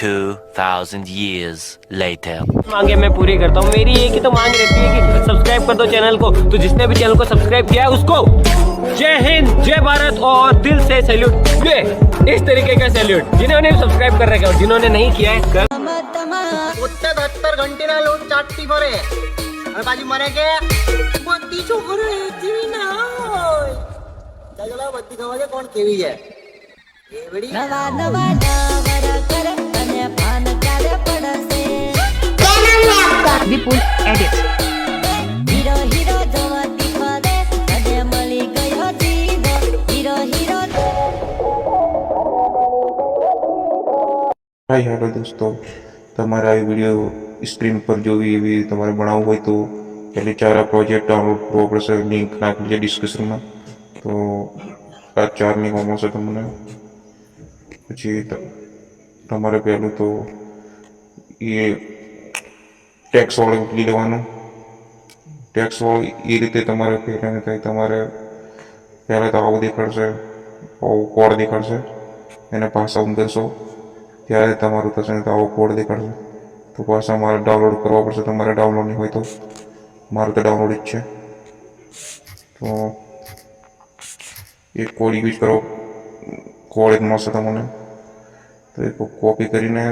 2000 years later. मांगे मैं पूरी करता हूँ। मेरी एक ही तो मांग रहती है कि सब्सक्राइब कर दो चैनल को। तो जिसने भी चैनल को सब्सक्राइब किया है उसको जय हिंद, जय भारत और दिल से सैल्यूट। ये इस तरीके का सैल्यूट जिन्होंने सब्सक्राइब कर रखा है और जिन्होंने नहीं किया है कर। 70 ઘંટીના લોટ ચાટતી ફરે અને પાછી મને કે બધી છોકરો જેવી ના હોય. ચાલો બધી ખબર છે કોણ કેવી છે. એ બડી નવા નવા ડાવરા કરે અને પાન ચાલે પડશે. વિપુલ એડિટ. હીરો હીરો જોવાતી ફરે અને મળી ગયો જીવો. હીરો હીરો હાય હેલો દોસ્તો, તમારે આ વિડીયો સ્ક્રીન પર જોવી એવી તમારે બનાવવું હોય તો પહેલી 4 પ્રોજેક્ટ ડાઉનલોડ કરવો પડશે. લિંક નાખી છે ડિસ્ક્રિપ્શનમાં. તો આ 4ની હોમ હશે તમને. પછી તમારે પહેલું તો એ ટેક્સવાળું ઉકલી લેવાનું. ટેક્સવાળું એ રીતે તમારે પહેલાં થાય. તમારે પહેલાં તો આવું દેખાડશે, આવું કોડ દેખાડશે, એને પાછા ઉમેરશો ત્યારે તમારું થશે ને તો આવો કોડ દેખાડશે. તો પાછા મારે ડાઉનલોડ કરવા પડશે. તમારે ડાઉનલોડ નહીં હોય તો મારું તો ડાઉનલોડ જ છે. તો એ કોડ યુઝ કરો. કોડ એક મળશે તમને. તો એ કોપી કરીને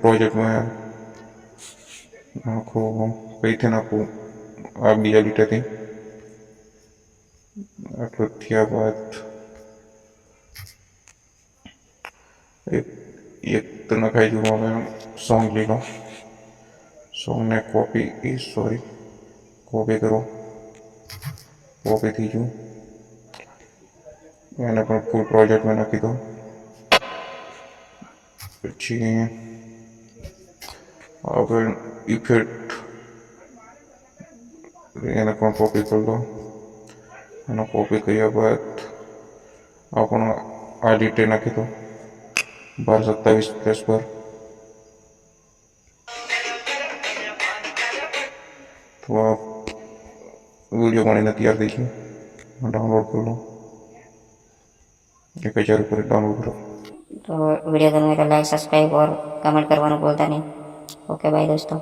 પ્રોજેક્ટમાં નાખો. કઈથી નાખવું? આ બીજા લીટેથી આટલું થયા બાદ એક તો નખાઈ જવું. હવે સોંગ લઈ લો. સોંગને કોપી કરો. કોપી થઈ ગયું. એને પણ ફૂલ પ્રોજેક્ટમાં નાખી દો. પછી આગળ ઇફેક્ટ એને પણ કોપી કરી દો. એનો કોપી કર્યા બાદ આપણો આ ડિટેલ નાખી દો 1227 પર. તો આ વિડીયો બનીને તૈયાર થઈ છે. ડાઉનલોડ કરી લો. 1000 રૂપિયા ડાઉનલોડ કરો. तो वीडियो गमे तो लाइक सब्सक्राइब और कमेंट करवाना भूलता नहीं. ओके बाय दोस्तों.